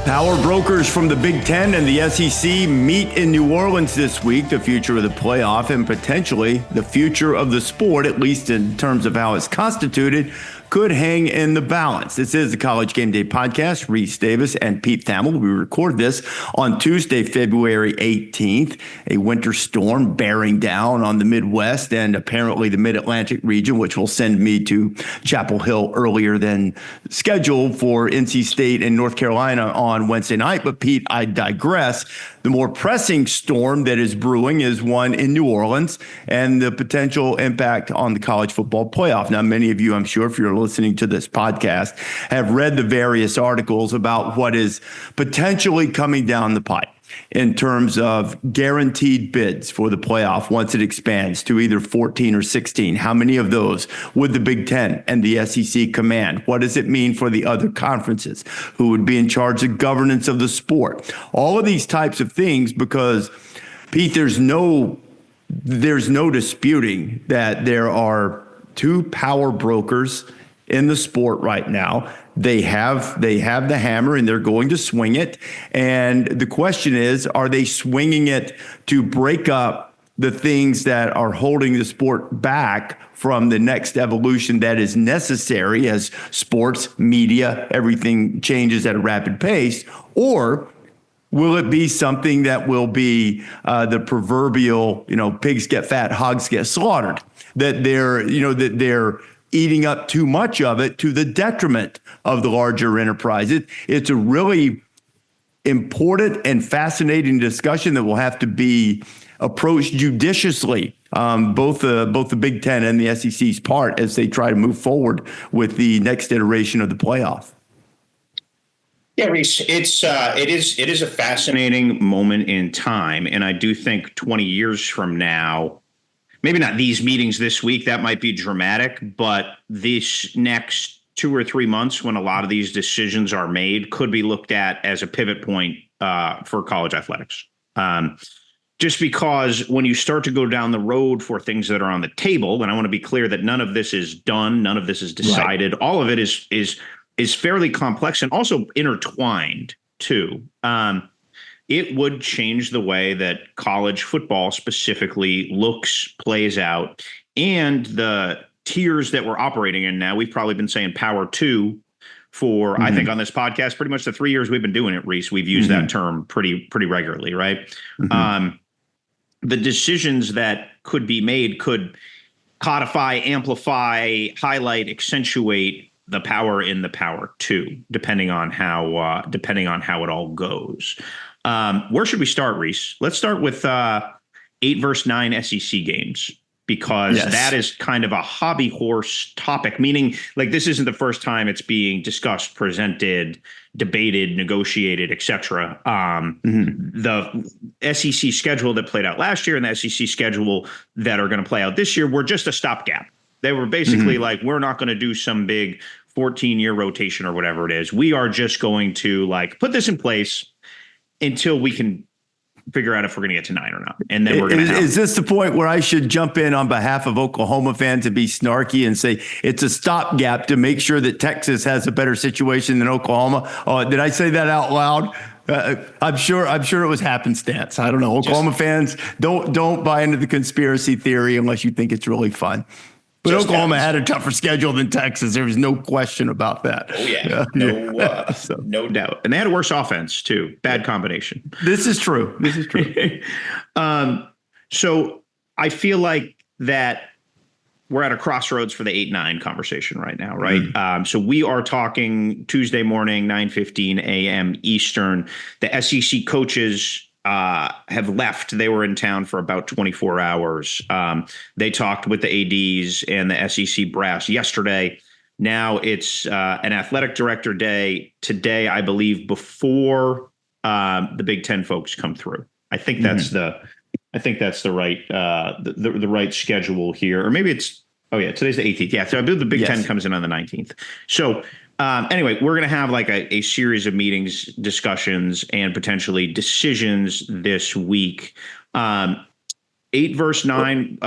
Power brokers from the Big Ten and the SEC meet in New Orleans this week. The future of the playoff and potentially the future of the sport, at least in terms of how it's constituted, could hang in the balance. This is the College Game Day Podcast. Rece Davis and Pete Thamel. We record this on Tuesday, February 18th. A winter storm bearing down on the Midwest and apparently the Mid-Atlantic region, which will send me to Chapel Hill earlier than scheduled for NC State and North Carolina on Wednesday night. But Pete, I digress. The more pressing storm that is brewing is one in New Orleans and the potential impact on the college football playoff. Now, many of you, I'm sure, if you're listening to this podcast, have read the various articles about what is potentially coming down the pipe in terms of guaranteed bids for the playoff once it expands to either 14 or 16. How many of those would the Big Ten and the SEC command? What does it mean for the other conferences? Who would be in charge of governance of the sport? All of these types of things, because, Pete, there's no disputing that there are two power brokers in the sport right now. They have the hammer and they're going to swing it. And the question is, are they swinging it to break up the things that are holding the sport back from the next evolution that is necessary as sports, media, everything changes at a rapid pace? Or will it be something that will be the proverbial, pigs get fat, hogs get slaughtered, that they're eating up too much of it to the detriment of the larger enterprise? It's a really important and fascinating discussion that will have to be approached judiciously, both the Big Ten and the SEC's part as they try to move forward with the next iteration of the playoff. Yeah, Rece, it is a fascinating moment in time, and I do think 20 years from now, maybe not these meetings this week, that might be dramatic, but this next 2 or 3 months when a lot of these decisions are made could be looked at as a pivot point for college athletics. Just because when you start to go down the road for things that are on the table, and I want to be clear that none of this is done, none of this is decided, right. All of it is fairly complex and also intertwined too. It would change the way that college football specifically looks, plays out, and the tiers that we're operating in now. We've probably been saying Power 2 for, I think on this podcast, pretty much the 3 years we've been doing it, Rece. We've used that term pretty regularly, right? The decisions that could be made could codify, amplify, highlight, accentuate the power in the Power 2, depending on how it all goes. Where should we start, Rece? Let's start with 8 versus 9 SEC games, because that is kind of a hobby horse topic, meaning like this isn't the first time it's being discussed, presented, debated, negotiated, etc. The SEC schedule that played out last year and the SEC schedule that are going to play out this year were just a stopgap. They were basically like, we're not going to do some big 14-year rotation or whatever it is. We are just going to put this in place until we can figure out if we're going to get to 9 or not. And then we're going to Is this the point where I should jump in on behalf of Oklahoma fans and be snarky and say it's a stopgap to make sure that Texas has a better situation than Oklahoma? Oh, did I say that out loud? I'm sure it was happenstance. I don't know. Oklahoma fans, don't buy into the conspiracy theory unless you think it's really fun. But Oklahoma had a tougher schedule than Texas. There was no question about that. Oh, yeah. No doubt. And they had a worse offense, too. Bad combination. This is true. So I feel like that we're at a crossroads for the 8-9 conversation right now, right? So we are talking Tuesday morning, 9:15 a.m. Eastern. The SEC coaches have left. They were in town for about 24 hours. They talked with the ADs and the SEC brass yesterday. Now it's an athletic director day today, I believe, before the Big Ten folks come through. I think that's the right schedule here, or maybe it's today's the 18th. Yeah, so I believe the Big Ten comes in on the 19th. So anyway, we're going to have like a series of meetings, discussions, and potentially decisions this week. 8 versus 9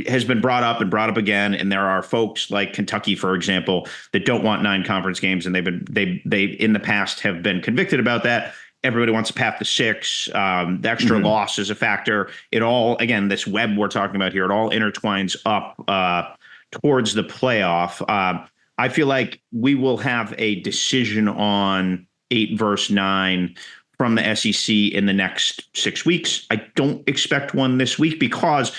has been brought up again, and there are folks like Kentucky, for example, that don't want 9 conference games, and they in the past have been convicted about that. Everybody wants a path to 6. The extra loss is a factor. It all, again, this web we're talking about here, it all intertwines up towards the playoff. I feel like we will have a decision on 8 versus 9 from the SEC in the next 6 weeks. I don't expect one this week because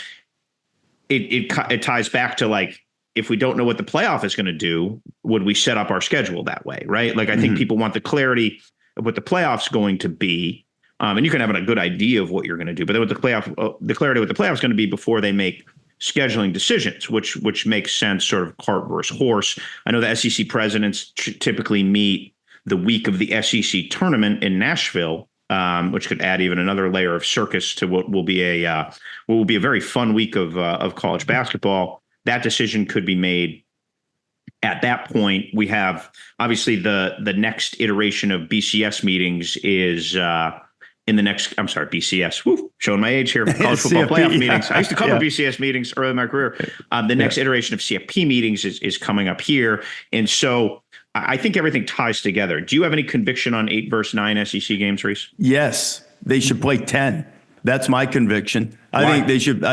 it ties back to, like, if we don't know what the playoff is going to do, would we set up our schedule that way, right? Like, I think people want the clarity of what the playoff's going to be. And you can have a good idea of what you're going to do, but then with the clarity of what the playoff's going to be before they make scheduling decisions, which makes sense, sort of cart versus horse. I know the SEC presidents typically meet the week of the SEC tournament in Nashville, which could add even another layer of circus to what will be a very fun week of college basketball. That decision could be made at that point. We have obviously the next iteration of BCS meetings is in the next. I'm sorry, BCS. Woo, showing my age here. College football playoff meetings. I used to cover BCS meetings early in my career. The next iteration of CFP meetings is coming up here, and so I think everything ties together. Do you have any conviction on 8 versus 9 SEC games, Rece? Yes, they should play 10. That's my conviction. Why? I think they should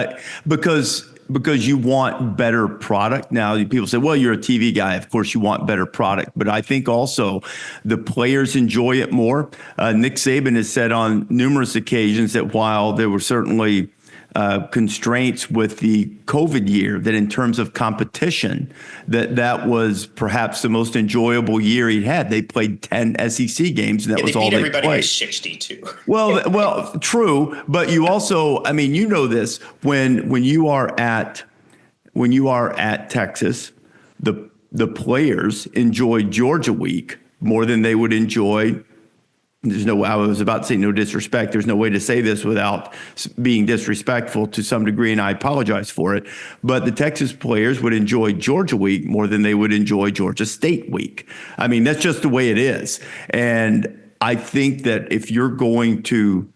because you want better product. Now, people say, well, you're a TV guy. Of course, you want better product. But I think also the players enjoy it more. Nick Saban has said on numerous occasions that while there were certainly constraints with the COVID year, that in terms of competition, that was perhaps the most enjoyable year he'd had. They played 10 SEC games, and that was all they played. Everybody by 62. Well, true, but you also, I mean, you know this, when you are at Texas, the players enjoy Georgia week more than they would enjoy. I was about to say no disrespect. There's no way to say this without being disrespectful to some degree, and I apologize for it. But the Texas players would enjoy Georgia week more than they would enjoy Georgia State week. I mean, that's just the way it is. And I think that if you're going to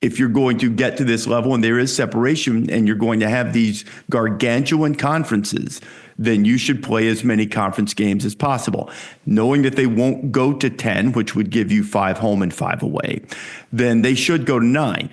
get to this level and there is separation and you're going to have these gargantuan conferences, then you should play as many conference games as possible. Knowing that they won't go to 10, which would give you 5 home and 5 away, then they should go to 9.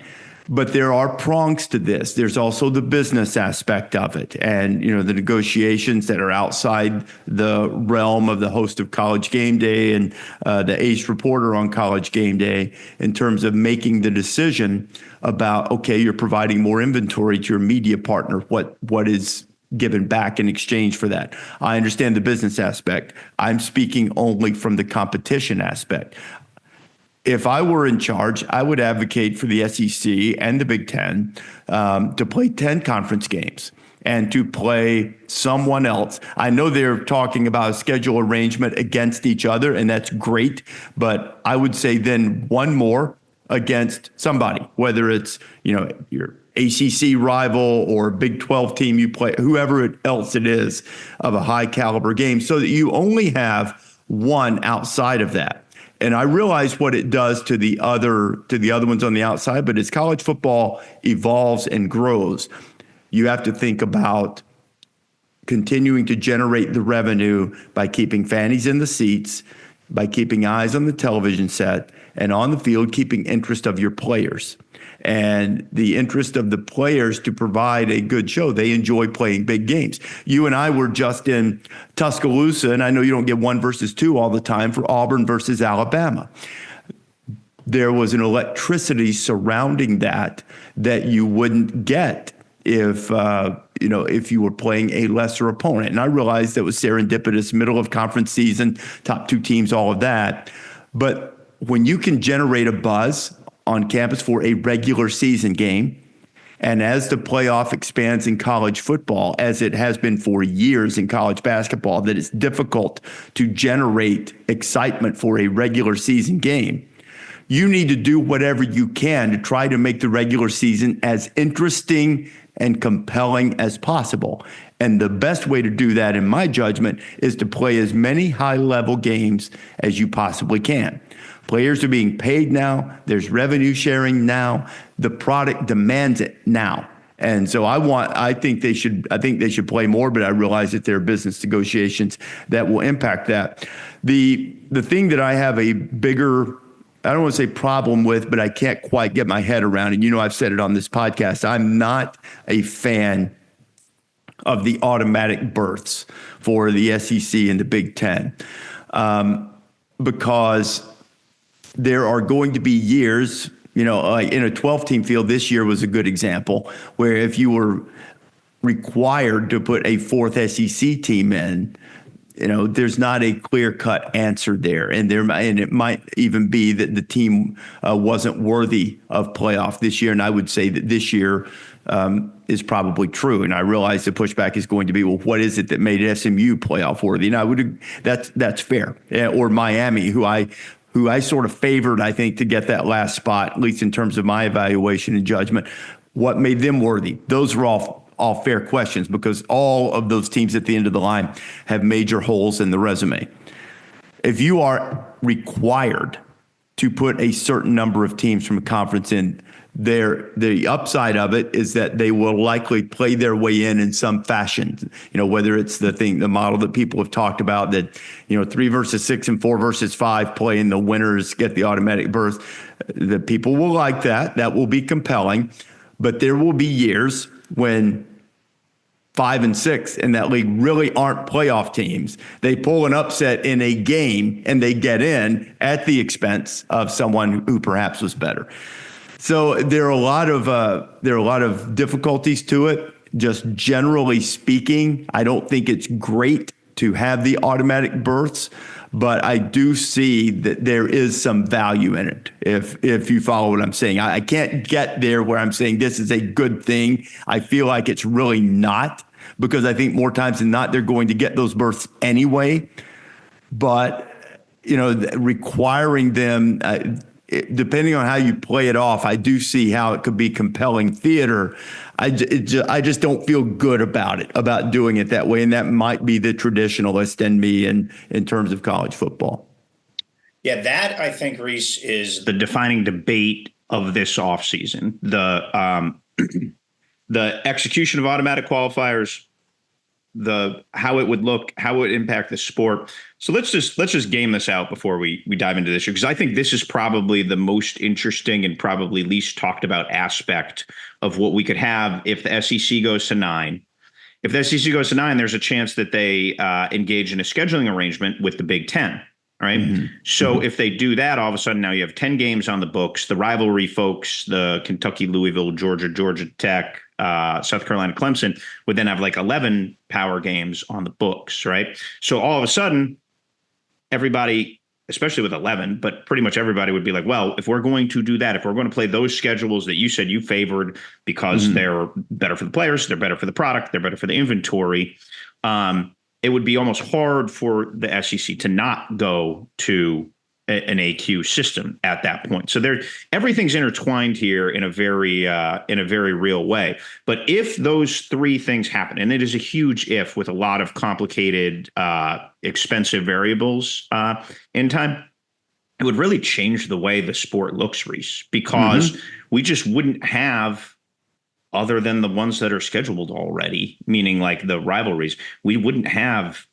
But there are prongs to this. There's also the business aspect of it, and the negotiations that are outside the realm of the host of College Game Day and the ace reporter on College Game Day in terms of making the decision about, okay, you're providing more inventory to your media partner. What is given back in exchange for that? I understand the business aspect. I'm speaking only from the competition aspect. If I were in charge, I would advocate for the SEC and the Big Ten to play 10 conference games and to play someone else. I know they're talking about a schedule arrangement against each other, and that's great. But I would say then one more against somebody, whether it's, your ACC rival or Big 12 team you play, whoever else it is of a high caliber game, so that you only have one outside of that. And I realize what it does to the other ones on the outside, but as college football evolves and grows, you have to think about continuing to generate the revenue by keeping fannies in the seats, by keeping eyes on the television set, and on the field, keeping interest of your players. And the interest of the players to provide a good show. They enjoy playing big games. You and I were just in Tuscaloosa, and I know you don't get 1 versus 2 all the time, for Auburn versus Alabama. There was an electricity surrounding that you wouldn't get if you were playing a lesser opponent. And I realized that was serendipitous, middle of conference season, top 2 teams, all of that. But when you can generate a buzz on campus for a regular season game, and as the playoff expands in college football, as it has been for years in college basketball, that it's difficult to generate excitement for a regular season game, you need to do whatever you can to try to make the regular season as interesting and compelling as possible. And the best way to do that, in my judgment, is to play as many high-level games as you possibly can. Players are being paid now. There's revenue sharing now. The product demands it now. And so I think they should play more, but I realize that there are business negotiations that will impact that. The thing that I have a bigger, I don't want to say problem with, but I can't quite get my head around, and I've said it on this podcast, I'm not a fan of the automatic berths for the SEC and the Big Ten, because there are going to be years, like in a 12-team field, this year was a good example, where if you were required to put a fourth SEC team in, there's not a clear-cut answer there. And it might even be that the team wasn't worthy of playoff this year. And I would say that this year is probably true. And I realize the pushback is going to be, well, what is it that made SMU playoff worthy? And that's fair. Or Miami, who I sort of favored, I think, to get that last spot, at least in terms of my evaluation and judgment. What made them worthy? Those are all fair questions, because all of those teams at the end of the line have major holes in the resume. If you are required to put a certain number of teams from a conference in, the upside of it is that they will likely play their way in some fashion. Whether it's the model that people have talked about, that 3 versus 6 and 4 versus 5 playing, the winners get the automatic berth. The people will like that. That will be compelling. But there will be years when 5 and 6 in that league really aren't playoff teams. They pull an upset in a game and they get in at the expense of someone who perhaps was better. So there are a lot of difficulties to it. Just generally speaking, I don't think it's great to have the automatic berths, but I do see that there is some value in it. If you follow what I'm saying, I can't get there where I'm saying this is a good thing. I feel like it's really not, because I think more times than not they're going to get those berths anyway. But requiring them. Depending on how you play it off, I do see how it could be compelling theater. I just don't feel good about doing it that way. And that might be the traditionalist in me in terms of college football. Yeah, that I think, Rece, is the defining debate of this offseason. The execution of automatic qualifiers, how it would look, how it would impact the sport. So let's just game this out before we dive into this, because I think this is probably the most interesting and probably least talked about aspect of what we could have if the SEC goes to 9. If the SEC goes to 9, there's a chance that they engage in a scheduling arrangement with the Big Ten. All right. Mm-hmm. So if they do that, all of a sudden now you have 10 games on the books. The rivalry folks, the Kentucky, Louisville, Georgia Tech, South Carolina, Clemson, would then have like 11 power games on the books. Right. So all of a sudden, everybody, especially with 11, but pretty much everybody would be like, well, if we're going to do that, if we're going to play those schedules that you said you favored because they're better for the players, they're better for the product, they're better for the inventory, it would be almost hard for the SEC to not go to an AQ system at that point. So everything's intertwined here in a very real way. But if those three things happen, and it is a huge if with a lot of complicated, expensive variables in time, it would really change the way the sport looks, Rece, because we just wouldn't have, other than the ones that are scheduled already, meaning like the rivalries, we wouldn't have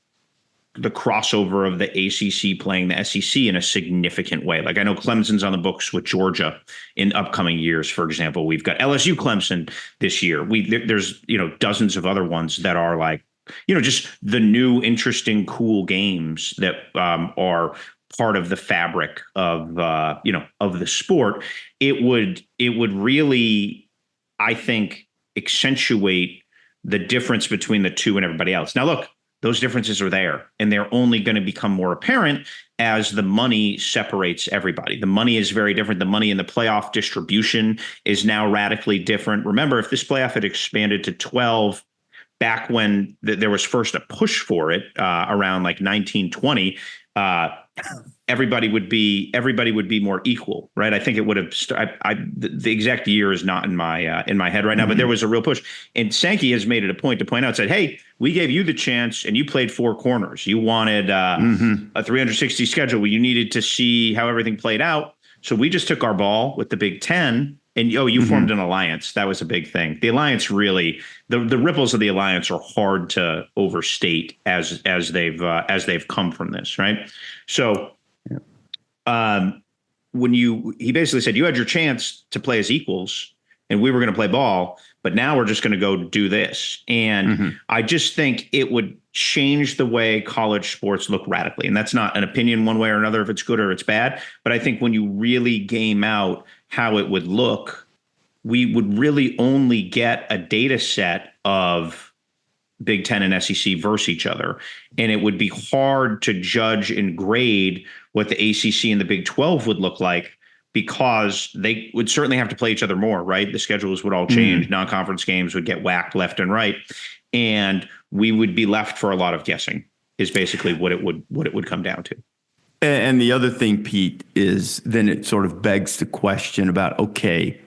the crossover of the ACC playing the SEC in a significant way. Like I know Clemson's on the books with Georgia in upcoming years, for example. We've got LSU Clemson this year. There's dozens of other ones that are like, just the new, interesting, cool games that are part of the fabric of the sport. It would really, I think, accentuate the difference between the two and everybody else. Now, look, those differences are there, and they're only going to become more apparent as the money separates everybody. The money is very different. The money in the playoff distribution is now radically different. Remember, if this playoff had expanded to 12 back when there was first a push for it around like 1920, everybody would be more equal, right? I think it would have. The exact year is not in my head right now, but there was a real push, and Sankey has made it a point to point out, said, "Hey, we gave you the chance, and you played four corners. You wanted a 360 schedule. You needed to see how everything played out, so we just took our ball with the Big Ten." And you formed an alliance. That was a big thing. The alliance really, the ripples of the alliance are hard to overstate as they've come from this, right? So, he basically said you had your chance to play as equals, and we were going to play ball, but now we're just going to go do this. And I just think it would change the way college sports look radically. And that's not an opinion one way or another if it's good or it's bad. But I think when you really game out how it would look, we would really only get a data set of Big Ten and SEC versus each other. And it would be hard to judge and grade what the ACC and the Big 12 would look like, because they would certainly have to play each other more, right? The schedules would all change. Non-conference games would get whacked left and right. And we would be left for a lot of guessing, is basically what it would come down to. And the other thing, Pete, is then it sort of begs the question about, okay,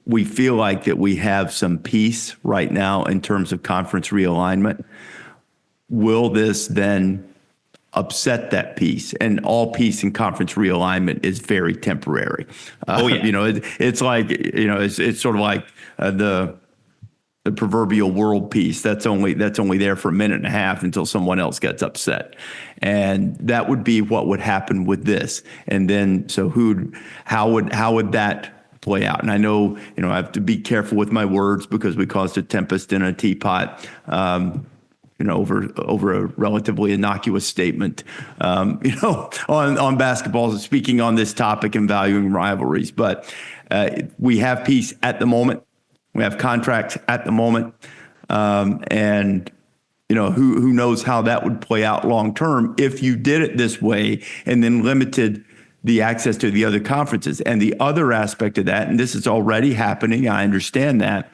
we feel like that we have some peace right now in terms of conference realignment. Will this then upset that peace? And all peace in conference realignment is very temporary. It's like, it's sort of like the proverbial world peace. That's only there for a minute and a half until someone else gets upset. And that would be what would happen with this. And then, so how would that play out? And I know, I have to be careful with my words because we caused a tempest in a teapot, over a relatively innocuous statement, on basketball, speaking on this topic and valuing rivalries. But we have peace at the moment. We have contracts at the moment. And who knows how that would play out long term if you did it this way and then limited the access to the other conferences. And the other aspect of that, and this is already happening, I understand that,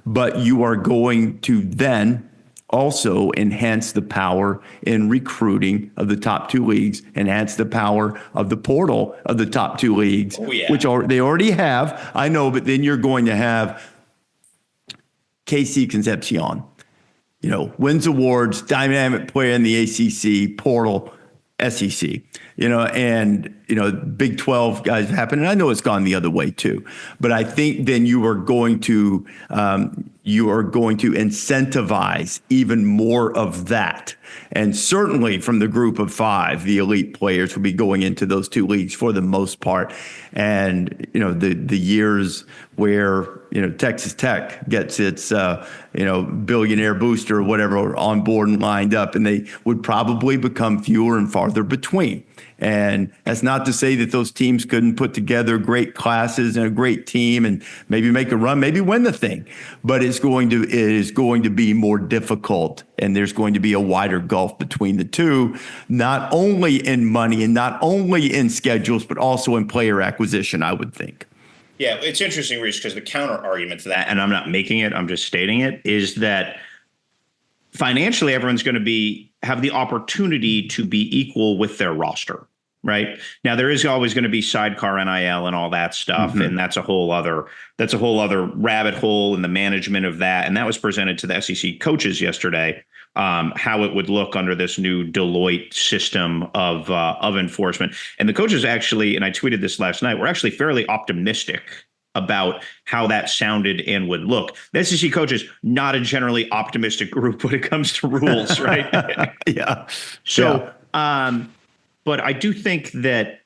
but you are going to then also enhance the power in recruiting of the top two leagues, enhance the power of the portal of the top two leagues, which they already have. I know, but then you're going to have KC Concepcion, wins awards, dynamic player in the ACC, portal, SEC, and Big 12 guys happen. And I know it's gone the other way too, but I think then you are going to incentivize even more of that. And certainly from the group of five, the elite players will be going into those two leagues for the most part. And, the years where, Texas Tech gets its, billionaire booster or whatever on board and lined up, and they would probably become fewer and farther between. And that's not to say that those teams couldn't put together great classes and a great team and maybe make a run, maybe win the thing. But it is going to be more difficult, and there's going to be a wider gulf between the two, not only in money and not only in schedules, but also in player acquisition, I would think. Yeah, it's interesting, Rece, because the counter argument to that, and I'm not making it, I'm just stating it, is that financially everyone's going to have the opportunity to be equal with their roster, right? Now there is always going to be sidecar NIL and all that stuff, and that's a whole other rabbit hole in the management of that. And that was presented to the SEC coaches yesterday, how it would look under this new Deloitte system of enforcement. And the coaches actually, and I tweeted this last night, were actually fairly optimistic about how that sounded and would look. The SEC coaches, not a generally optimistic group when it comes to rules, right? Yeah. So, but I do think that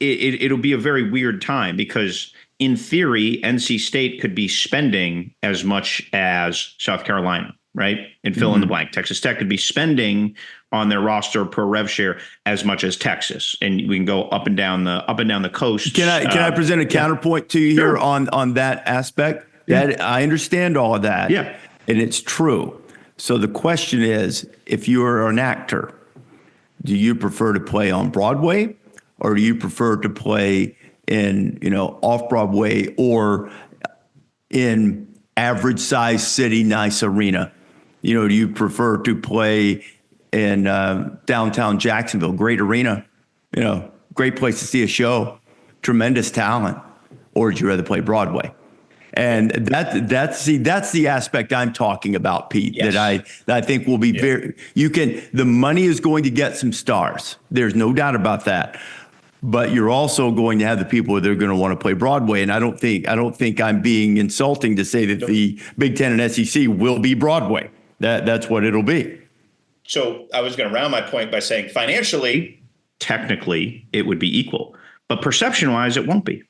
it'll be a very weird time, because in theory, NC State could be spending as much as South Carolina, right? And fill in the blank. Texas Tech could be spending on their roster per rev share as much as Texas, and we can go up and down the coast. Can I present a counterpoint to you here on that aspect? That I understand all of that, and it's true. So the question is, if you are an actor, do you prefer to play on Broadway, or do you prefer to play in off Broadway or in average size city, nice arena? Do you prefer to play in downtown Jacksonville, great arena, great place to see a show, tremendous talent, or would you rather play Broadway? And that's the aspect I'm talking about, Pete, yes. that I think will be the money is going to get some stars. There's no doubt about that. But you're also going to have the people that are going to want to play Broadway. And I don't think I'm being insulting to say that the Big Ten and SEC will be Broadway. That's what it'll be. So I was going to round my point by saying financially, technically, it would be equal, but perception-wise, it won't be.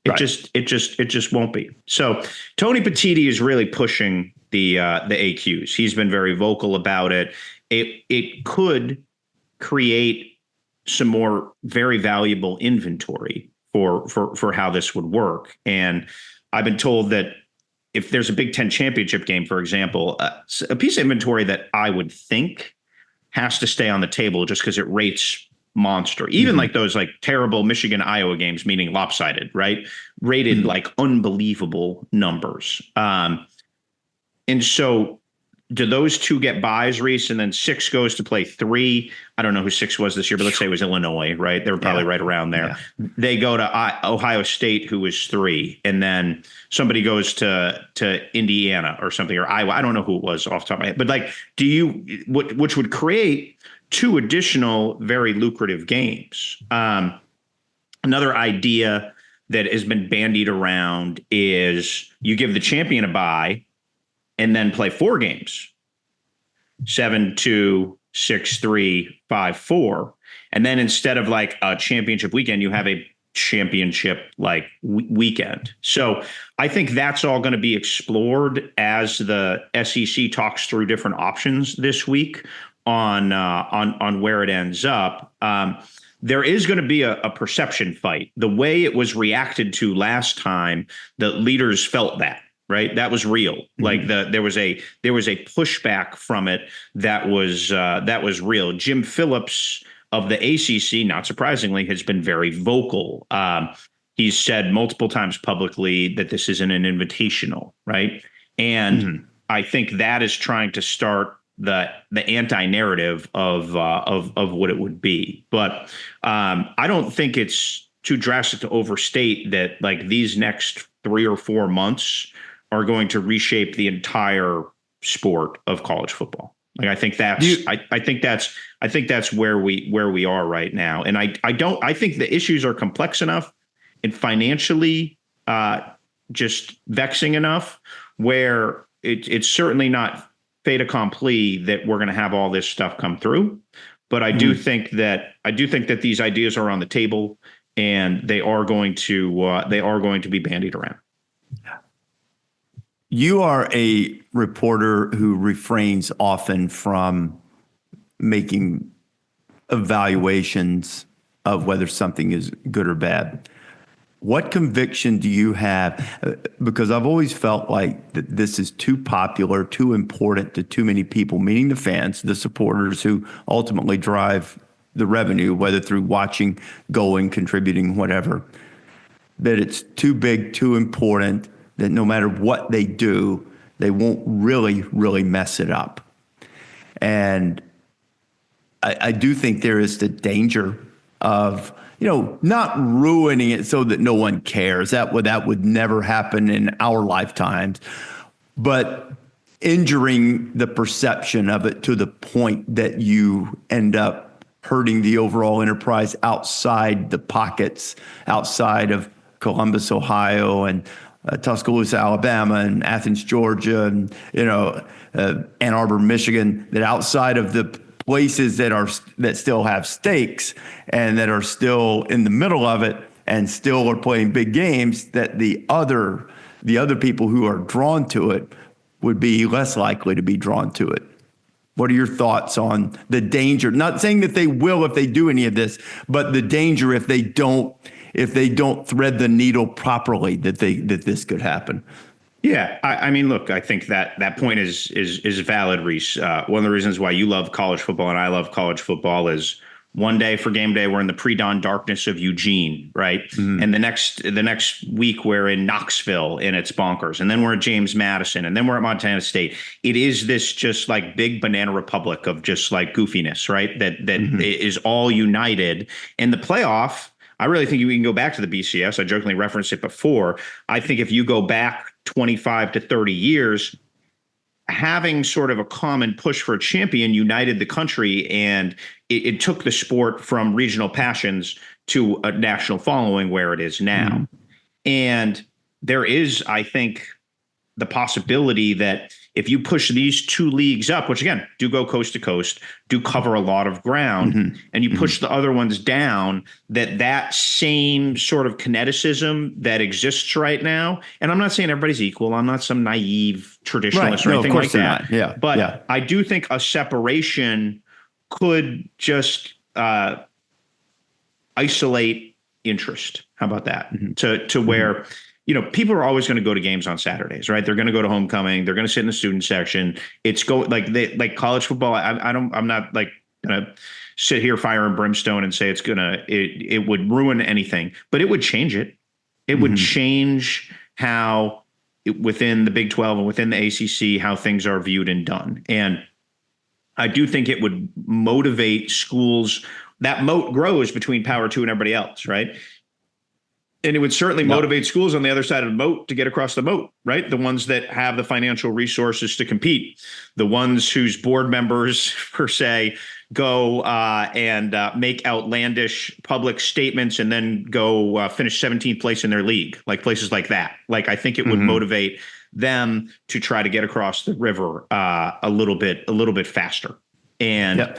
It just won't be. So Tony Petitti is really pushing the AQs. He's been very vocal about it. It could create some more very valuable inventory for how this would work. And I've been told that if there's a Big Ten championship game, for example, a piece of inventory that I would think has to stay on the table just because it rates monster, even like those like terrible Michigan, Iowa games, meaning lopsided, right? Rated like unbelievable numbers. And so do those two get buys, Rece, and then 6 goes to play 3? I don't know who 6 was this year, but let's say it was Illinois, right? They were probably right around there. Yeah. They go to Ohio State, who was 3, and then somebody goes to Indiana or something, or Iowa. I don't know who it was off the top of my head, but like, which would create 2 additional very lucrative games. Another idea that has been bandied around is you give the champion a bye and then play 4 games, 7-2, 6-3, 5-4. And then instead of like a championship weekend, you have a championship like weekend. So I think that's all going to be explored as the SEC talks through different options this week on where it ends up. There is going to be a perception fight. The way it was reacted to last time, the leaders felt that. Right. That was real. Like there was a pushback from it that was real. Jim Phillips of the ACC, not surprisingly, has been very vocal. He's said multiple times publicly that this isn't an invitational. Right. And I think that is trying to start the anti-narrative of what it would be. But I don't think it's too drastic to overstate that like these next 3 or 4 months are going to reshape the entire sport of college football. Like I think that's where we are right now. And I think the issues are complex enough and financially just vexing enough where it's certainly not fait accompli that we're going to have all this stuff come through. But I do think that these ideas are on the table and they are going to be bandied around. You are a reporter who refrains often from making evaluations of whether something is good or bad. What conviction do you have? Because I've always felt like that this is too popular, too important to too many people, meaning the fans, the supporters who ultimately drive the revenue, whether through watching, going, contributing, whatever, that it's too big, too important, that no matter what they do, they won't really mess it up. And I do think there is the danger of, not ruining it so that no one cares. That would never happen in our lifetimes, but injuring the perception of it to the point that you end up hurting the overall enterprise outside the pockets, outside of Columbus, Ohio, and Tuscaloosa, Alabama, and Athens, Georgia, and Ann Arbor, Michigan. That outside of the places that still have stakes and that are still in the middle of it and still are playing big games, that the other people who are drawn to it would be less likely to be drawn to it. What are your thoughts on the danger? Not saying that they will if they do any of this, but the danger if they don't thread the needle properly, that this could happen. Yeah, I mean, look, I think that point is valid, Rece. One of the reasons why you love college football and I love college football is One day for game day, we're in the pre-dawn darkness of Eugene, right? And the next week we're in Knoxville and it's bonkers. And then we're at James Madison and then we're at Montana State. It is this just like big banana republic of just like goofiness, right? That is all united. And the playoff, I really think we can go back to the BCS. I jokingly referenced it before. I think if you go back 25 to 30 years, having sort of a common push for a champion united the country, and it took the sport from regional passions to a national following where it is now. And there is, I think, the possibility that if you push these two leagues up, which again, do go coast to coast, do cover a lot of ground, and you push the other ones down, that same sort of kineticism that exists right now. And I'm not saying everybody's equal. I'm not some naive traditionalist or anything like that. Yeah. But I do think a separation could just isolate interest. How about that? To where, people are always going to go to games on Saturdays, right? They're going to go to homecoming. They're going to sit in the student section. It's like college football. I'm not like going to sit here fire and brimstone and say it would ruin anything, but it would change it. It would change how within the Big 12 and within the ACC, how things are viewed and done. And I do think it would motivate schools. That moat grows between Power 2 and everybody else, right? And it would certainly motivate schools on the other side of the moat to get across the moat, right? The ones that have the financial resources to compete, the ones whose board members, per se, go and make outlandish public statements and then go finish 17th place in their league, like places like that. Like, I think it would motivate them to try to get across the river a little bit faster. And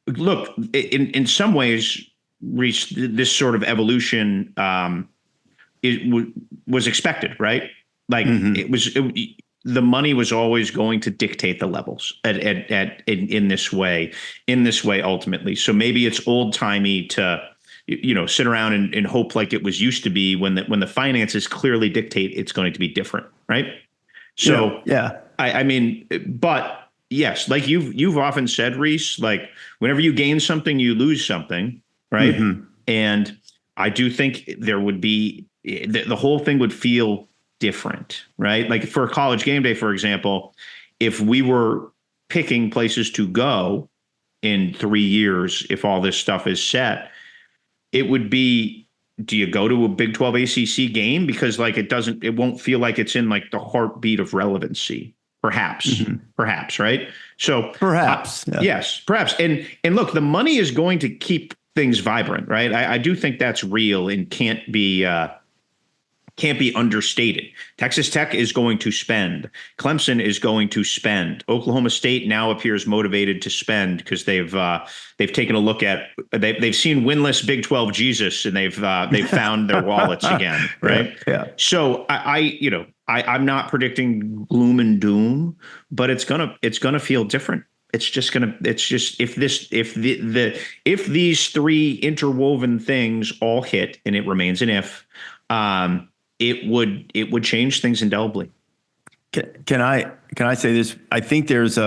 look, in some ways, Rece, this sort of evolution was expected, right? Like the money was always going to dictate the levels in this way ultimately. So maybe it's old timey to sit around and hope like it was used to be when the finances clearly dictate it's going to be different, right? So I mean, but yes, like you've often said, Rece, like whenever you gain something, you lose something. Right. And I do think there would be the whole thing would feel different. Right. Like for college game day, for example, if we were picking places to go in 3 years, if all this stuff is set, it would be, do you go to a Big 12 ACC game? Because like it won't feel like it's in like the heartbeat of relevancy. Perhaps. Right. So perhaps. Yes, perhaps. And look, the money is going to keep things vibrant, right? I do think that's real and can't be understated. Texas Tech is going to spend. Clemson is going to spend. Oklahoma State now appears motivated to spend because they've taken a look at they've seen winless Big 12 Jesus and they've found their wallets again, right? Yeah. So I'm not predicting gloom and doom, but it's gonna feel different. If these three interwoven things all hit, and it remains an if, it would change things indelibly. Can I say this? I think there's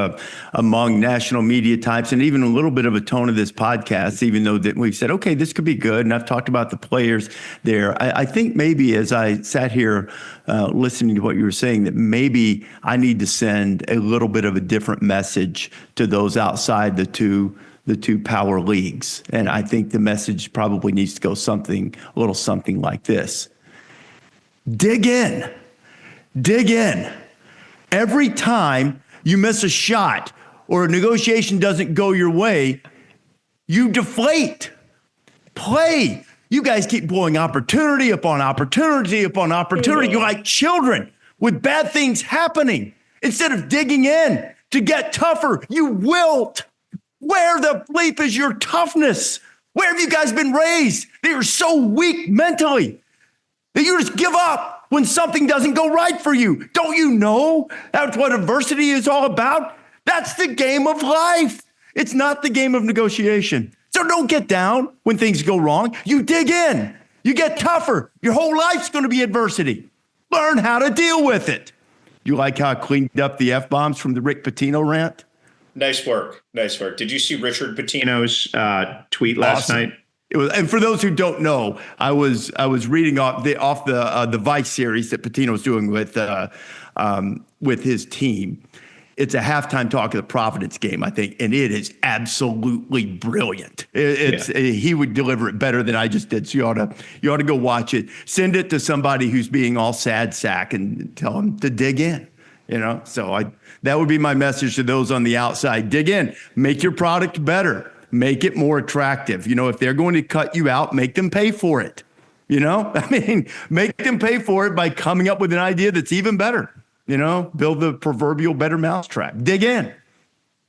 among national media types and even a little bit of a tone of this podcast, even though that we've said, okay, this could be good. And I've talked about the players there. I think maybe as I sat here listening to what you were saying, that maybe I need to send a little bit of a different message to those outside the two power leagues. And I think the message probably needs to go a little something like this. Dig in. Every time you miss a shot or a negotiation doesn't go your way, you deflate. Play. You guys keep blowing opportunity upon opportunity upon opportunity. You're like children with bad things happening. Instead of digging in to get tougher, you wilt. Where the bleep is your toughness? Where have you guys been raised? They are so weak mentally that you just give up when something doesn't go right for you. Don't you know that's what adversity is all about? That's the game of life. It's not the game of negotiation. So don't get down when things go wrong. You dig in. You get tougher. Your whole life's going to be adversity. Learn how to deal with it. You like how I cleaned up the F-bombs from the Rick Pitino rant? Nice work. Nice work. Did you see Richard Pitino's tweet last night? It was, and for those who don't know, I was reading off the Vice series that Pitino's doing with his team. It's a halftime talk of the Providence game, I think, and it is absolutely brilliant. He would deliver it better than I just did. So you ought to go watch it. Send it to somebody who's being all sad sack and tell them to dig in. So that would be my message to those on the outside. Dig in, make your product better, make it more attractive. If they're going to cut you out, make them pay for it. Make them pay for it by coming up with an idea that's even better. Build the proverbial better mousetrap. Dig in.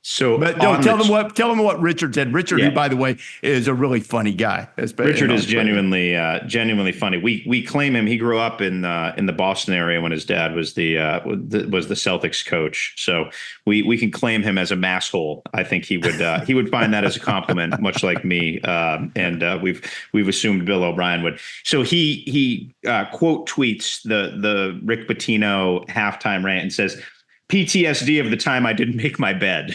So, but no, tell them what Richard said. Richard, who, by the way, is a really funny guy. Richard is genuinely funny. We claim him. He grew up in the Boston area when his dad was the Celtics coach. So we can claim him as a masshole. I think he would find that as a compliment, much like me. And we've assumed Bill O'Brien would. So he quote tweets the Rick Pitino halftime rant and says, PTSD of the time I didn't make my bed.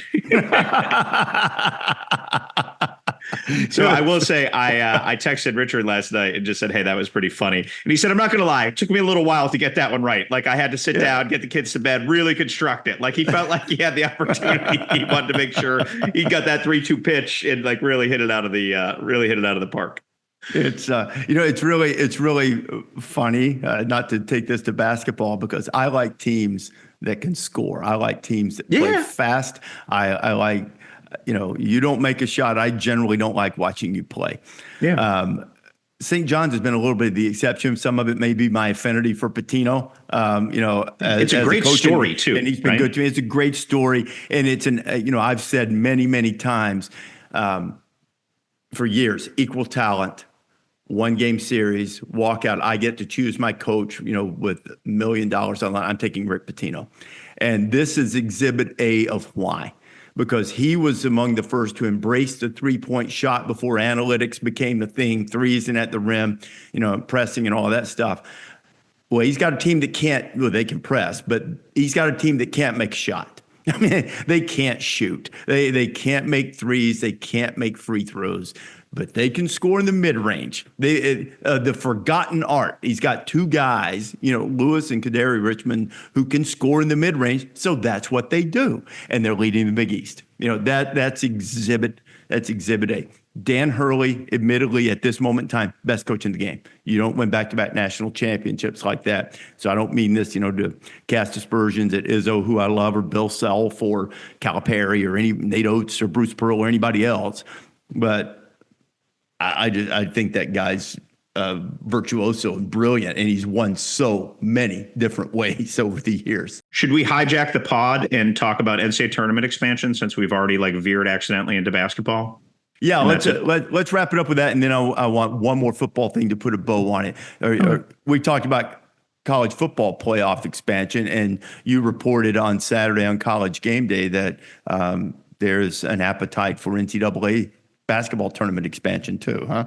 So I will say I texted Richard last night and just said, hey, that was pretty funny. And he said, I'm not going to lie. It took me a little while to get that one right. Like I had to sit down, get the kids to bed, really construct it. Like he felt like he had the opportunity. He wanted to make sure he got that 3-2 pitch and like really hit it out of the park. It's it's really funny not to take this to basketball because I like teams that can score. I like teams that play fast. I like, you don't make a shot. I generally don't like watching you play. Yeah. St. John's has been a little bit of the exception. Some of it may be my affinity for Pitino. It's a great story too. And he's been good to me. It's a great story. And it's I've said many, many times for years, equal talent. 1-game series, walkout. I get to choose my coach, with $1 million on line. I'm taking Rick Pitino. And this is exhibit A of why. Because he was among the first to embrace the 3-point shot before analytics became the thing, threes and at the rim, pressing and all that stuff. Well, he's got a team that they can press, but he's got a team that can't make a shot. They can't shoot. They can't make threes. They can't make free throws. But they can score in the mid-range. The forgotten art. He's got 2 guys, Lewis and Kadari Richmond, who can score in the mid-range. So that's what they do, and they're leading the Big East. That's exhibit A. Dan Hurley, admittedly, at this moment in time, best coach in the game. You don't win back-to-back national championships like that. So I don't mean this, to cast aspersions at Izzo, who I love, or Bill Self, or Calipari, or Nate Oates, or Bruce Pearl, or anybody else, but I think that guy's virtuoso and brilliant, and he's won so many different ways over the years. Should we hijack the pod and talk about NCAA tournament expansion since we've already veered accidentally into basketball? Yeah, let's wrap it up with that, and then I want one more football thing to put a bow on it. We talked about college football playoff expansion, and you reported on Saturday on College Game Day that there's an appetite for NCAA basketball tournament expansion too, huh?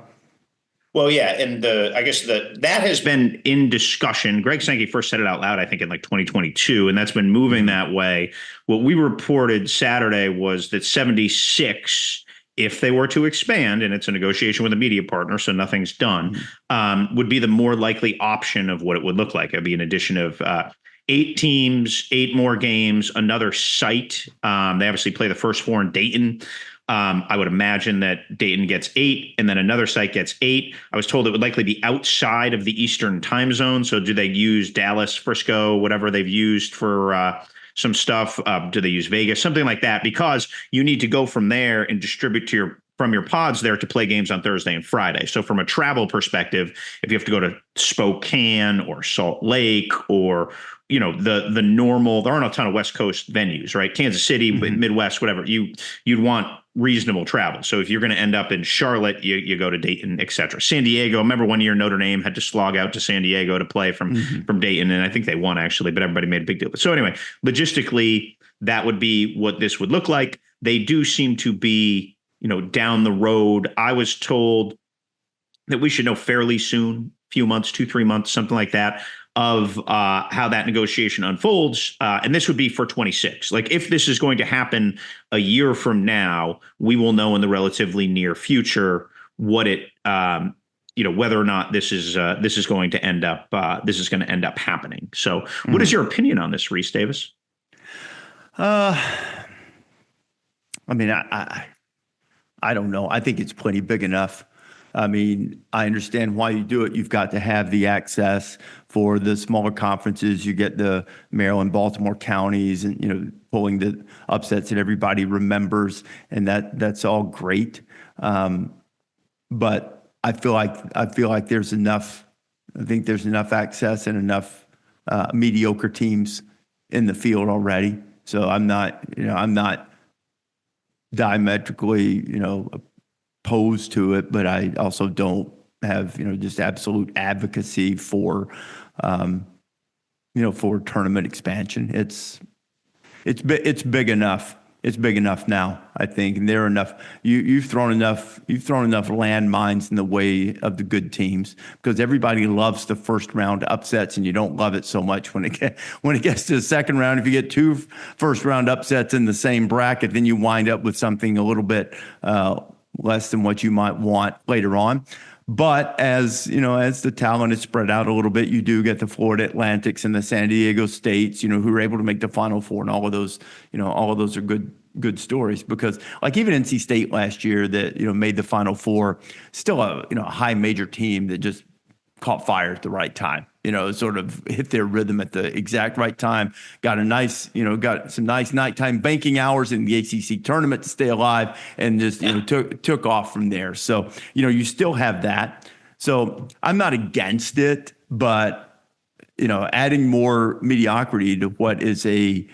Well, yeah, and that has been in discussion. Greg Sankey first said it out loud, I think, in 2022, and that's been moving that way. What we reported Saturday was that 76, if they were to expand, and it's a negotiation with a media partner, so nothing's done, would be the more likely option of what it would look like. It'd be an addition of 8 teams, 8 more games, another site. They obviously play the first 4 in Dayton. I would imagine that Dayton gets 8 and then another site gets 8. I was told it would likely be outside of the Eastern time zone. So do they use Dallas, Frisco, whatever they've used for some stuff? Do they use Vegas? Something like that, because you need to go from there and distribute from your pods there to play games on Thursday and Friday. So from a travel perspective, if you have to go to Spokane or Salt Lake or the normal, there aren't a ton of West Coast venues, right? Kansas City, Midwest, whatever, you'd want reasonable travel. So if you're going to end up in Charlotte, you go to Dayton, et cetera. San Diego, remember one year Notre Dame had to slog out to San Diego to play from Dayton, and I think they won actually, but everybody made a big deal. So anyway, logistically, that would be what this would look like. They do seem to be, down the road. I was told that we should know fairly soon, few months, 2-3 months, something like that, of how that negotiation unfolds. And this would be for 26. Like, if this is going to happen a year from now, we will know in the relatively near future what it, whether or not this is going to end up happening. So, what is your opinion on this, Rece Davis? I mean, I don't know. I think it's plenty big enough. I mean, I understand why you do it. You've got to have the access for the smaller conferences. You get the Maryland, Baltimore counties, and pulling the upsets that everybody remembers, and that's all great. But I feel like there's enough. I think there's enough access and enough mediocre teams in the field already. So I'm not diametrically, opposed to it, but I also don't have, just absolute advocacy for, for tournament expansion. It's big enough. It's big enough now, I think, and there are enough. You've thrown enough landmines in the way of the good teams, because everybody loves the first round upsets, and you don't love it so much when it gets to the second round. If you get two first round upsets in the same bracket, then you wind up with something a little bit less than what you might want later on. But as the talent is spread out a little bit, you do get the Florida Atlantics and the San Diego States, who are able to make the Final Four, and all of those are good stories, because like even NC State last year that made the Final Four, still a high major team that just caught fire at the right time. Sort of hit their rhythm at the exact right time. Got some nice nighttime banking hours in the ACC tournament to stay alive, and just took off from there. So you still have that. So I'm not against it, but adding more mediocrity to what is a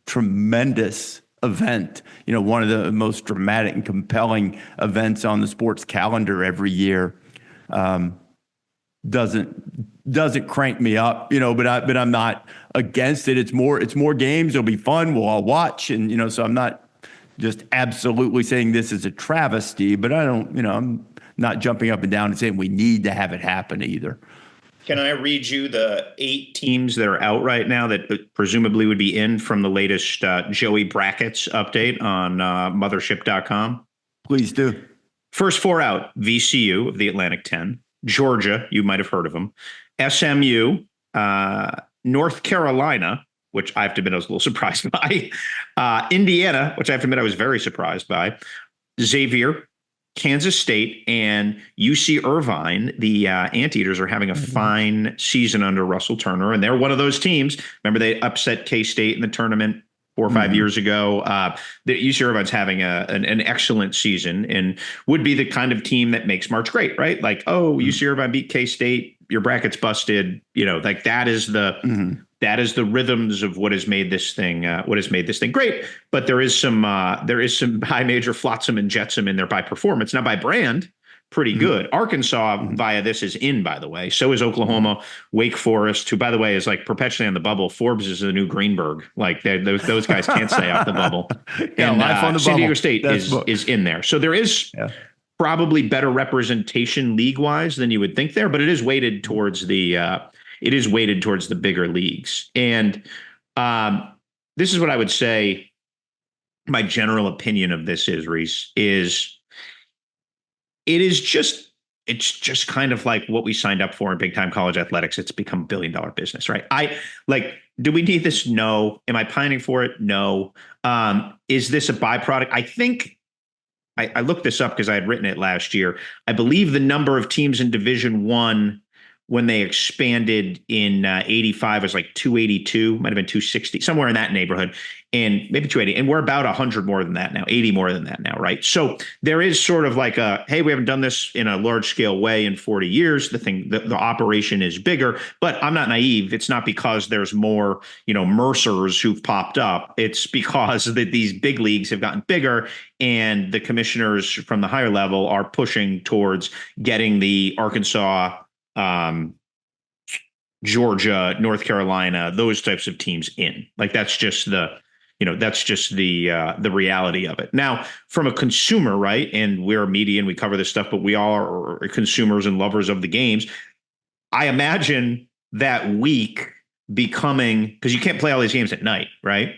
tremendous event, one of the most dramatic and compelling events on the sports calendar every year, doesn't crank me up, but I'm not against it. It's more games. It'll be fun. We'll all watch. And, so I'm not just absolutely saying this is a travesty, but I'm not jumping up and down and saying we need to have it happen either. Can I read you the 8 teams that are out right now that presumably would be in from the latest Joey Brackets update on mothership.com? Please do. First 4 out: VCU of the Atlantic 10, Georgia, you might have heard of them, SMU, North Carolina, which I have to admit I was a little surprised by, Indiana, which I have to admit I was very surprised by, Xavier, Kansas State, and UC Irvine. The Anteaters are having a fine season under Russell Turner, and they're one of those teams. Remember, they upset K-State in the tournament 4 or 5 years ago. The UC Irvine's having an excellent season, and would be the kind of team that makes March great, right? Like, UC Irvine beat K-State, your bracket's busted. Like that is the rhythms of what has made this thing great. But there is some high major flotsam and jetsam in there by performance, not by brand. Pretty good. Arkansas via this is in, by the way. So is Oklahoma, Wake Forest, who, by the way, is like perpetually on the bubble. Forbes is the new Greenberg. Like those guys can't stay off the bubble. And San Diego State is in there. So there is probably better representation league-wise than you would think there, but it is weighted towards the bigger leagues. And this is what I would say. My general opinion of this is, Rece, it's just kind of like what we signed up for in big time college athletics. It's become a $1 billion business, right? Do we need this? No. Am I pining for it? No. Is this a byproduct? I think I looked this up because I had written it last year. I believe the number of teams in Division I when they expanded in 85 was like 282, might have been 260, somewhere in that neighborhood, and maybe 280. And we're about 100 more than that now, 80 more than that now, right? So there is sort of like hey, we haven't done this in a large scale way in 40 years. The operation is bigger, but I'm not naive. It's not because there's more, Mercers who've popped up. It's because that these big leagues have gotten bigger, and the commissioners from the higher level are pushing towards getting the Arkansas, Georgia, North Carolina, those types of teams in. Like that's just the reality of it. Now, from a consumer, right? And we're a media and we cover this stuff, but we all are consumers and lovers of the games. I imagine that week becoming, because you can't play all these games at night, right?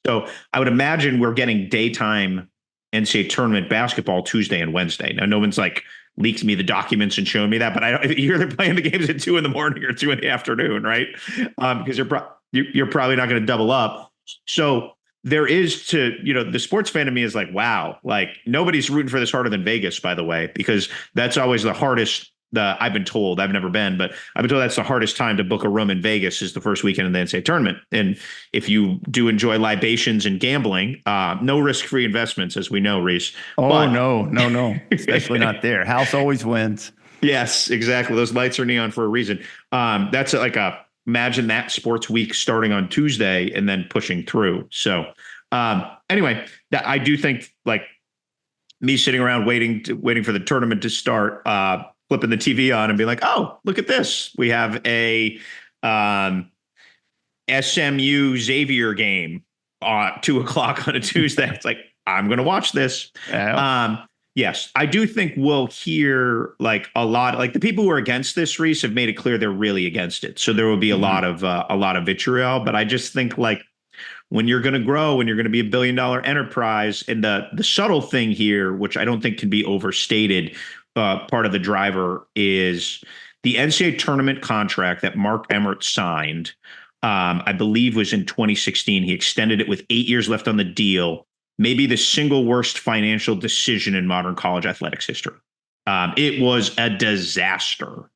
So I would imagine we're getting daytime NCAA tournament basketball Tuesday and Wednesday. Now, no one's like leaked me the documents and shown me that, but I don't, you're either playing the games at 2 a.m. or 2 p.m, right? Because you're probably not going to double up. So there is the sports fan to me is like, wow, like nobody's rooting for this harder than Vegas, by the way, because that's always the hardest. I've been told, I've never been, but I've been told that's the hardest time to book a room in Vegas is the first weekend of the NCAA tournament. And if you do enjoy libations and gambling, no risk-free investments, as we know, Rece. Oh, no, especially not there. House always wins. Yes, exactly. Those lights are neon for a reason. That's imagine that sports week starting on Tuesday and then pushing through. So anyway, I do think like me sitting around waiting for the tournament to start, flipping the TV on and be like, oh, look at this. We have a SMU Xavier game 2:00 on a Tuesday. It's like, I'm going to watch this. Yes, I do think we'll hear like a lot, like the people who are against this, Rece, have made it clear they're really against it. So there will be a lot of vitriol, but I just think like when you're going to grow, when you're going to be $1 billion enterprise, and the subtle thing here, which I don't think can be overstated, part of the driver is the NCAA tournament contract that Mark Emmert signed, I believe was in 2016. He extended it with 8 years left on the deal, maybe the single worst financial decision in modern college athletics history. It was a disaster.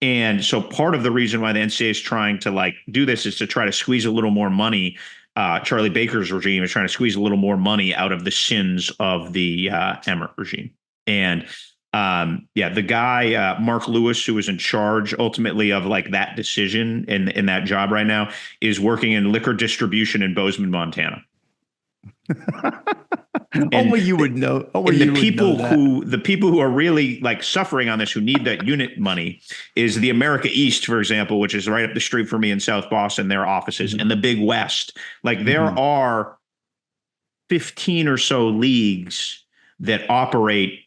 And so part of the reason why the NCAA is trying to like do this is to try to squeeze a little more money. Charlie Baker's regime is trying to squeeze a little more money out of the sins of the Emmert regime. And the guy, Mark Lewis, who is in charge ultimately of like that decision in that job right now, is working in liquor distribution in Bozeman, Montana. Only you would know. The people who are really like suffering on this, who need that unit money, is the America East, for example, which is right up the street from me in South Boston, their offices, and the Big West. Like there are 15 or so leagues that operate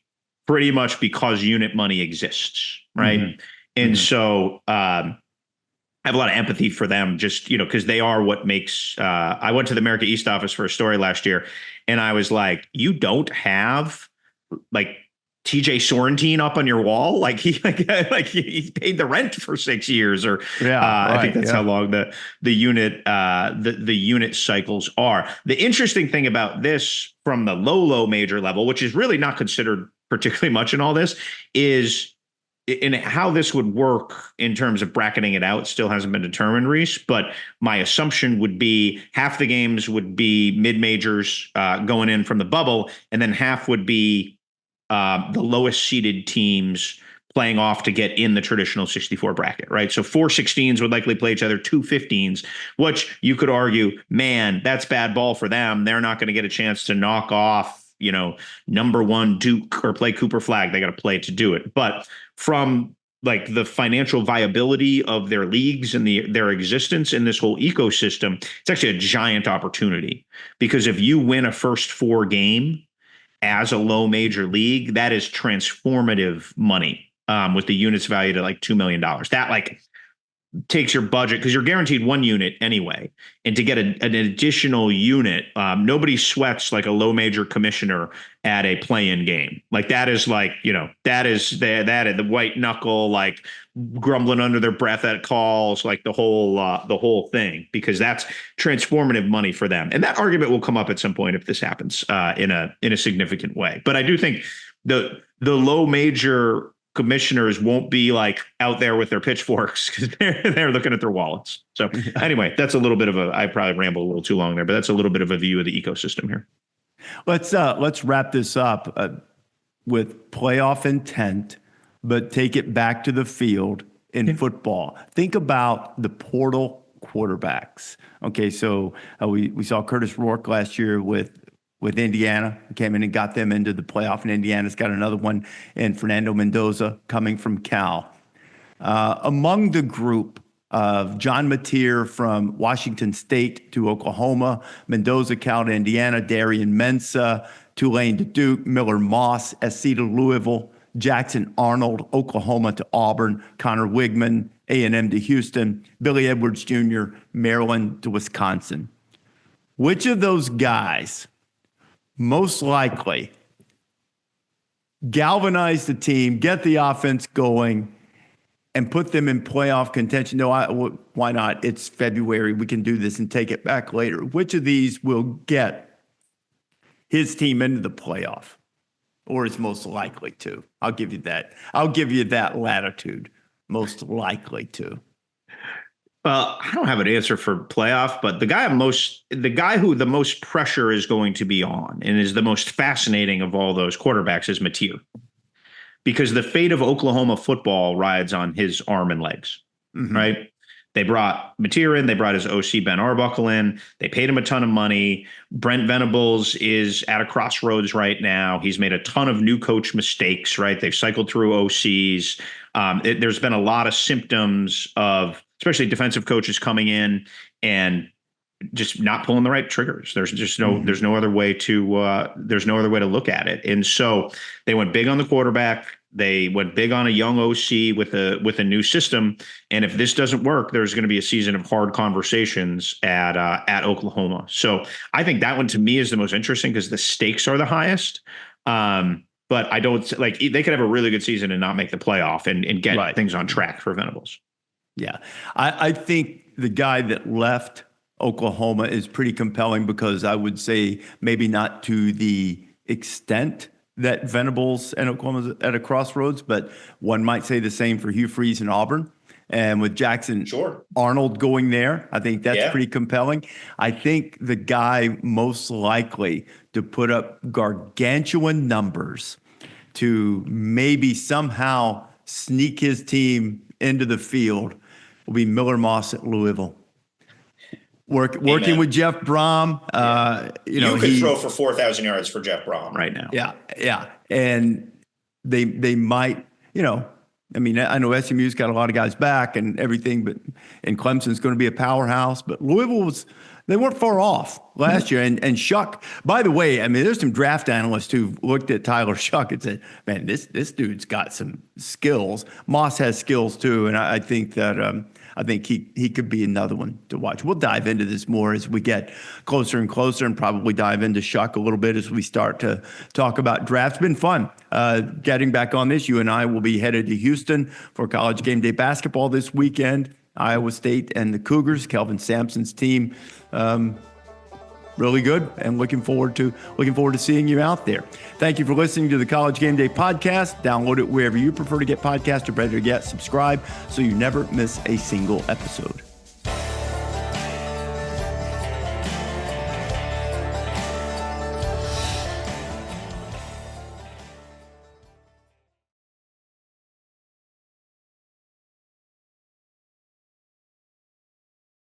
pretty much because unit money exists, right? And so I have a lot of empathy for them, just, because they are what makes, I went to the America East office for a story last year, and I was like, you don't have like TJ Sorrentine up on your wall? Like he paid the rent for 6 years, or I think that's how long the unit cycles are. The interesting thing about this from the low major level, which is really not considered particularly much in all this, is in how this would work in terms of bracketing it out still hasn't been determined, Rece. But my assumption would be half the games would be mid-majors going in from the bubble, and then half would be the lowest seeded teams playing off to get in the traditional 64 bracket, right? So 4 16s would likely play each other, 2 15s, which you could argue, man, that's bad ball for them. They're not going to get a chance to knock off, number 1 Duke or play Cooper Flag. They got to play to do it. But from like the financial viability of their leagues and their existence in this whole ecosystem, it's actually a giant opportunity, because if you win a first 4 game as a low major league, that is transformative money, with the units valued at like $2 million. That like takes your budget, because you're guaranteed 1 unit anyway. And to get an additional unit, nobody sweats like a low major commissioner at a play-in game. Like that is like, that is the white knuckle, like grumbling under their breath at calls, like the whole thing, because that's transformative money for them. And that argument will come up at some point if this happens in a significant way. But I do think the low major commissioners won't be like out there with their pitchforks, because they're looking at their wallets. So anyway, that's a little bit of I probably rambled a little too long there, but that's a little bit of a view of the ecosystem here. Let's wrap this up with playoff intent, but take it back to the field in football. Think about the portal quarterbacks. Okay, so we saw Curtis Rourke last year with Indiana, came in and got them into the playoff, and Indiana's got another one in Fernando Mendoza coming from Cal. Among the group of John Mateer from Washington State to Oklahoma, Mendoza, Cal to Indiana, Darian Mensah, Tulane to Duke, Miller Moss, SC to Louisville, Jackson Arnold, Oklahoma to Auburn, Connor Wigman, A&M to Houston, Billy Edwards Jr., Maryland to Wisconsin. Which of those guys most likely galvanize the team, get the offense going, and put them in playoff contention? No, why not? It's February. We can do this and take it back later. Which of these will get his team into the playoff, or is most likely to? I'll give you that. I'll give you that latitude. Most likely to. Well, I don't have an answer for playoff, but the guy who the most pressure is going to be on and is the most fascinating of all those quarterbacks is Mateer, because the fate of Oklahoma football rides on his arm and legs, right? They brought Mateer in. They brought his OC Ben Arbuckle in. They paid him a ton of money. Brent Venables is at a crossroads right now. He's made a ton of new coach mistakes, right? They've cycled through OCs. There's been a lot of symptoms of, especially defensive coaches coming in and just not pulling the right triggers. There's just there's no other way to look at it. And so they went big on the quarterback. They went big on a young OC with a new system. And if this doesn't work, there's going to be a season of hard conversations at Oklahoma. So I think that one to me is the most interesting because the stakes are the highest. But I don't like they could have a really good season and not make the playoff and get things on track for Venables. Yeah, I think the guy that left Oklahoma is pretty compelling because I would say maybe not to the extent that Venables and Oklahoma's at a crossroads, but one might say the same for Hugh Freeze and Auburn. And with Jackson Arnold going there, I think that's pretty compelling. I think the guy most likely to put up gargantuan numbers to maybe somehow sneak his team into the field will be Miller Moss at Louisville. Working with Jeff Brom, you could throw for 4,000 yards for Jeff Brom right now. Yeah, and they might, I mean, I know SMU's got a lot of guys back and everything, and Clemson's going to be a powerhouse. But Louisville they weren't far off last year. And Shuck, by the way, I mean, there's some draft analysts who looked at Tyler Shuck and said, "Man, this dude's got some skills." Moss has skills too, and I think that. I think he could be another one to watch. We'll dive into this more as we get closer and closer, and probably dive into Shuck a little bit as we start to talk about drafts. It's been fun getting back on this. You and I will be headed to Houston for College Game Day basketball this weekend. Iowa State and the Cougars, Kelvin Sampson's team. Really good, and looking forward to seeing you out there. Thank you for listening to the College Game Day Podcast. Download it wherever you prefer to get podcasts, or better yet, subscribe so you never miss a single episode.